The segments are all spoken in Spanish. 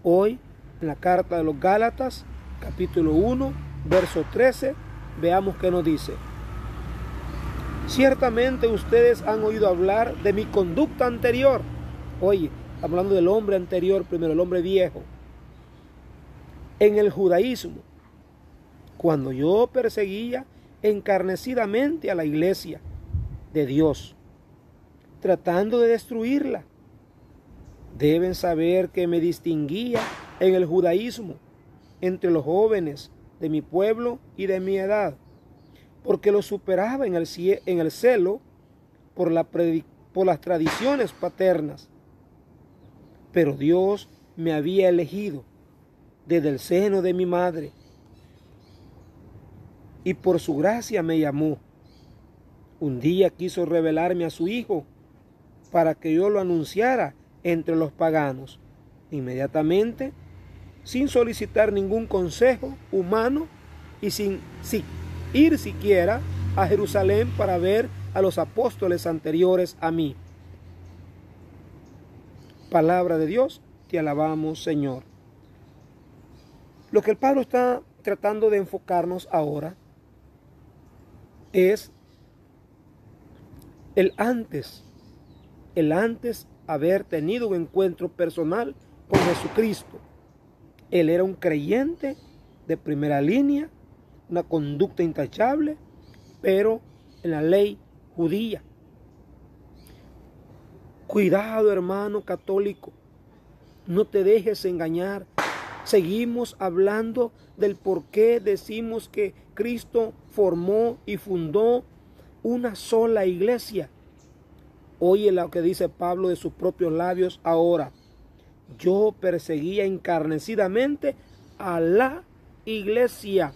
Hoy, en la carta de los Gálatas, capítulo 1, verso 13, veamos qué nos dice. Ciertamente ustedes han oído hablar de mi conducta anterior. Oye, estamos hablando del hombre anterior primero, el hombre viejo. En el judaísmo, cuando yo perseguía encarnecidamente a la iglesia de Dios, tratando de destruirla. Deben saber que me distinguía en el judaísmo entre los jóvenes de mi pueblo y de mi edad, porque los superaba en el celo por las tradiciones paternas. Pero Dios me había elegido desde el seno de mi madre y por su gracia me llamó. Un día quiso revelarme a su Hijo para que yo lo anunciara entre los paganos. Inmediatamente, sin solicitar ningún consejo humano y sin ir siquiera a Jerusalén para ver a los apóstoles anteriores a mí. Palabra de Dios, te alabamos, Señor. Lo que el Pablo está tratando de enfocarnos ahora es el antes haber tenido un encuentro personal con Jesucristo. Él era un creyente de primera línea, una conducta intachable, pero en la ley judía. Cuidado, hermano católico, no te dejes engañar. Seguimos hablando del por qué decimos que Cristo formó y fundó una sola iglesia. Oye lo que dice Pablo de sus propios labios ahora. Yo perseguía encarnecidamente a la iglesia.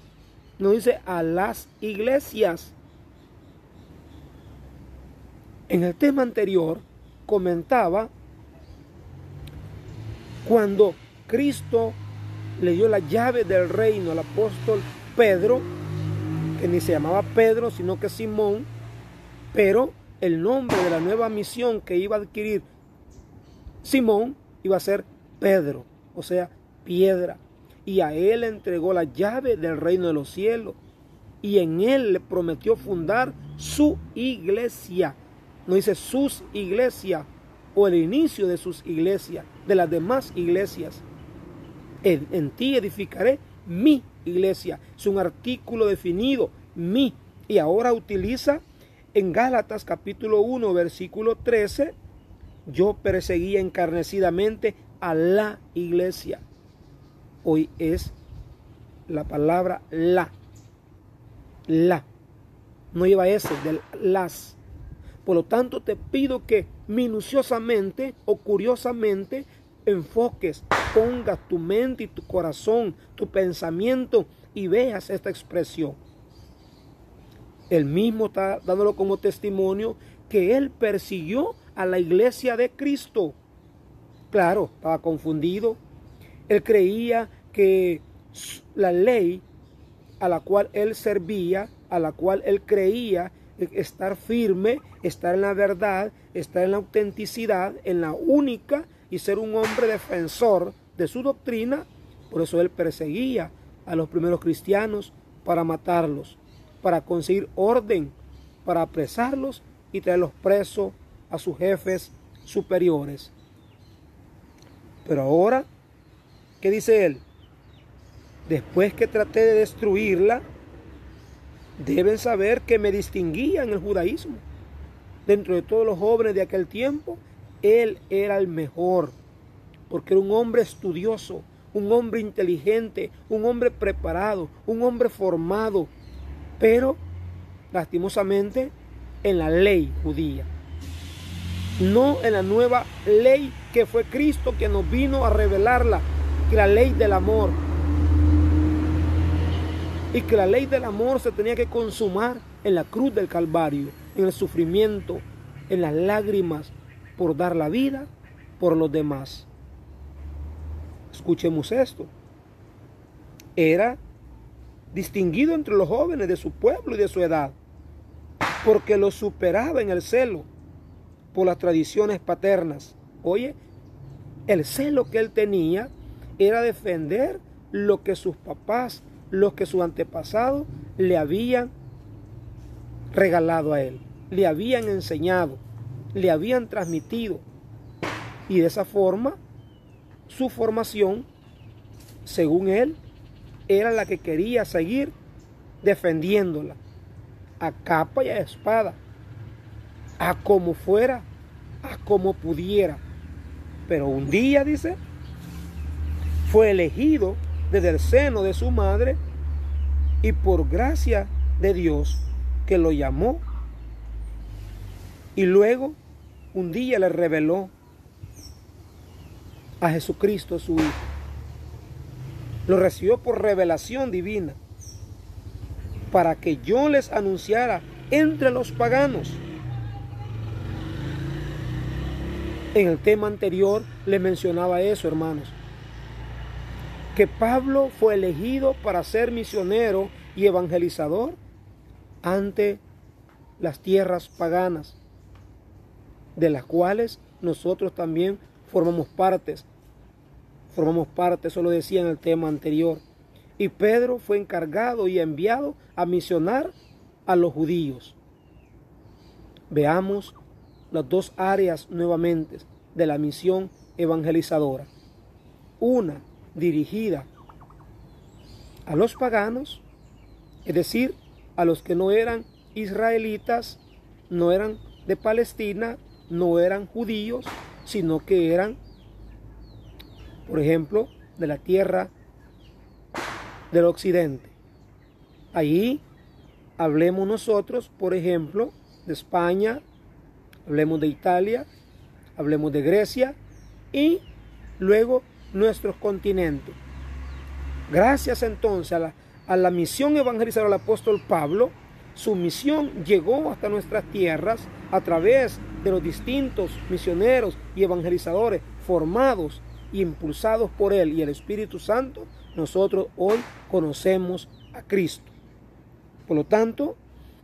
No dice a las iglesias. En el tema anterior comentaba cuando Cristo le dio la llave del reino al apóstol Pedro, que ni se llamaba Pedro, sino que Simón, pero el nombre de la nueva misión que iba a adquirir Simón iba a ser Pedro, o sea, piedra. Y a él le entregó la llave del reino de los cielos. Y en él le prometió fundar su iglesia. No dice sus iglesias o el inicio de sus iglesias, de las demás iglesias. En ti edificaré mi iglesia. Es un artículo definido, mi. Y ahora utiliza en Gálatas capítulo 1, versículo 13, yo perseguía encarnecidamente a la iglesia. Hoy es la palabra la. No lleva ese, de las. Por lo tanto, te pido que minuciosamente o curiosamente enfoques, pongas tu mente y tu corazón, tu pensamiento y veas esta expresión. Él mismo está dándolo como testimonio que él persiguió a la iglesia de Cristo. Claro, estaba confundido. Él creía que la ley a la cual él servía, a la cual él creía estar firme, estar en la verdad, estar en la autenticidad, en la única, y ser un hombre defensor de su doctrina. Por eso él perseguía a los primeros cristianos para matarlos, para conseguir orden, para apresarlos y traerlos presos a sus jefes superiores. Pero ahora, ¿qué dice él? Después que traté de destruirla, deben saber que me distinguía en el judaísmo. Dentro de todos los jóvenes de aquel tiempo, él era el mejor, porque era un hombre estudioso, un hombre inteligente, un hombre preparado, un hombre formado, pero lastimosamente en la ley judía, no en la nueva ley que fue Cristo quien nos vino a revelarla, que la ley del amor. Y que la ley del amor se tenía que consumar en la cruz del Calvario, en el sufrimiento, en las lágrimas, por dar la vida por los demás. Escuchemos esto. Era distinguido entre los jóvenes de su pueblo y de su edad, porque los superaba en el celo por las tradiciones paternas. Oye, el celo que él tenía era defender lo que sus papás, lo que sus antepasados le habían regalado a él, le habían enseñado, le habían transmitido. Y de esa forma, su formación, según él, era la que quería seguir defendiéndola, a capa y a espada, a como fuera, a como pudiera. Pero un día, dice, fue elegido desde el seno de su madre y por gracia de Dios que lo llamó. Y luego, un día le reveló a Jesucristo su Hijo. Lo recibió por revelación divina, para que yo les anunciara entre los paganos. En el tema anterior le mencionaba eso, hermanos, que Pablo fue elegido para ser misionero y evangelizador ante las tierras paganas, de las cuales nosotros también formamos parte, eso lo decía en el tema anterior. Y Pedro fue encargado y enviado a misionar a los judíos. Veamos las dos áreas nuevamente de la misión evangelizadora. Una dirigida a los paganos, es decir, a los que no eran israelitas, no eran de Palestina, no eran judíos, sino que eran, por ejemplo, de la tierra del occidente. Allí hablemos nosotros, por ejemplo, de España, hablemos de Italia, hablemos de Grecia y luego nuestros continentes. Gracias entonces a la misión evangelizadora del apóstol Pablo, su misión llegó hasta nuestras tierras a través de los distintos misioneros y evangelizadores formados e impulsados por él y el Espíritu Santo. Nosotros hoy conocemos a Cristo. Por lo tanto,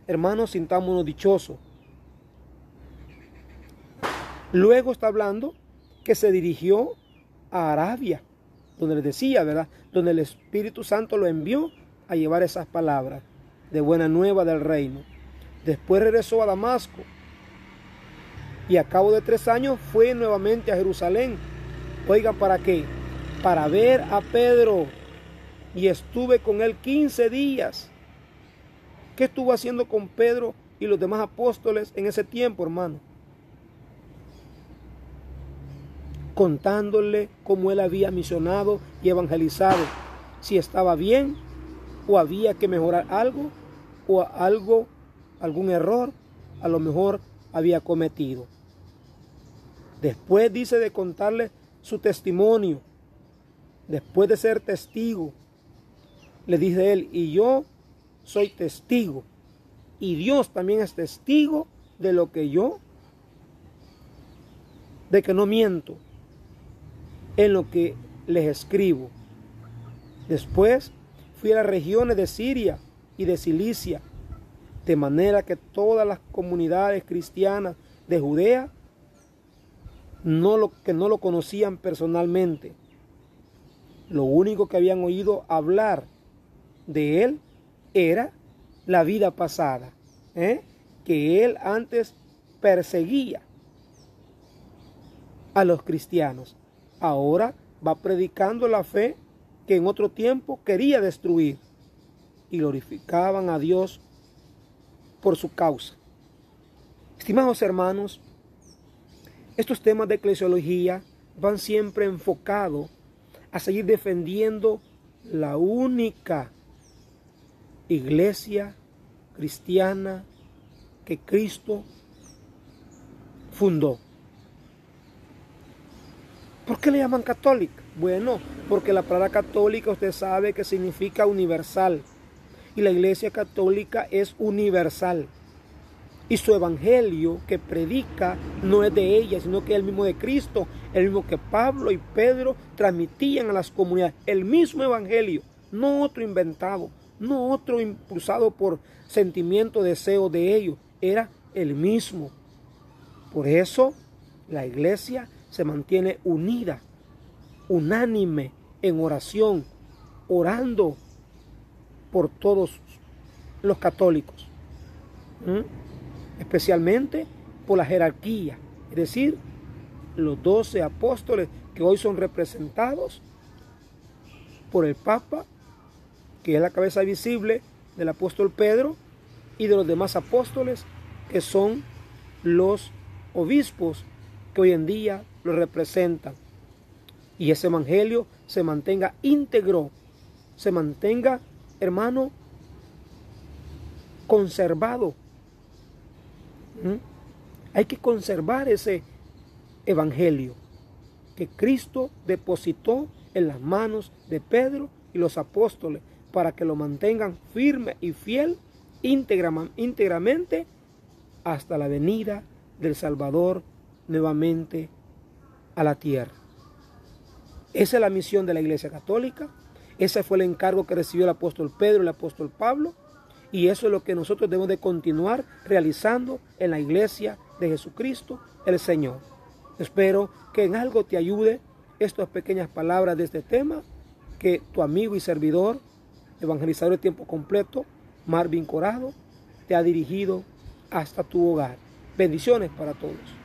hermanos, sintámonos dichosos. Luego está hablando que se dirigió a Arabia, donde les decía, ¿verdad?, donde el Espíritu Santo lo envió a llevar esas palabras de buena nueva del reino. Después regresó a Damasco y a cabo de 3 años fue nuevamente a Jerusalén. Oigan, ¿para qué? Para ver a Pedro, y estuve con él 15 días. ¿Qué estuvo haciendo con Pedro y los demás apóstoles en ese tiempo, hermano? Contándole cómo él había misionado y evangelizado, si estaba bien o había que mejorar algo o algún error a lo mejor había cometido. Después dice de contarle su testimonio, después de ser testigo, le dice él, y yo soy testigo, y Dios también es testigo de lo que de que no miento en lo que les escribo. Después fui a las regiones de Siria y de Cilicia, de manera que todas las comunidades cristianas de Judea que no lo conocían personalmente, lo único que habían oído hablar de él era la vida pasada, que él antes perseguía a los cristianos. Ahora va predicando la fe que en otro tiempo quería destruir, y glorificaban a Dios por su causa. Estimados hermanos, estos temas de eclesiología van siempre enfocados a seguir defendiendo la única iglesia cristiana que Cristo fundó. ¿Por qué le llaman católica? Bueno, porque la palabra católica usted sabe que significa universal. Y la iglesia católica es universal. Y su evangelio que predica no es de ella, sino que es el mismo de Cristo. El mismo que Pablo y Pedro transmitían a las comunidades. El mismo evangelio, no otro inventado, no otro impulsado por sentimiento, deseo de ellos. Era el mismo. Por eso la iglesia se mantiene unida, unánime en oración, orando por todos los católicos, especialmente por la jerarquía, es decir, los 12 apóstoles que hoy son representados por el Papa, que es la cabeza visible del apóstol Pedro, y de los demás apóstoles, que son los obispos que hoy en día lo representan. Y ese evangelio se mantenga íntegro, se mantenga, hermano, conservado. Hay que conservar ese evangelio que Cristo depositó en las manos de Pedro y los apóstoles, para que lo mantengan firme y fiel íntegramente hasta la venida del Salvador nuevamente a la tierra. Esa es la misión de la Iglesia Católica. Ese fue el encargo que recibió el apóstol Pedro y el apóstol Pablo. Y eso es lo que nosotros debemos de continuar realizando en la Iglesia de Jesucristo el Señor. Espero que en algo te ayude estas pequeñas palabras de este tema que tu amigo y servidor, evangelizador de tiempo completo, Marvin Corado, te ha dirigido hasta tu hogar. Bendiciones para todos.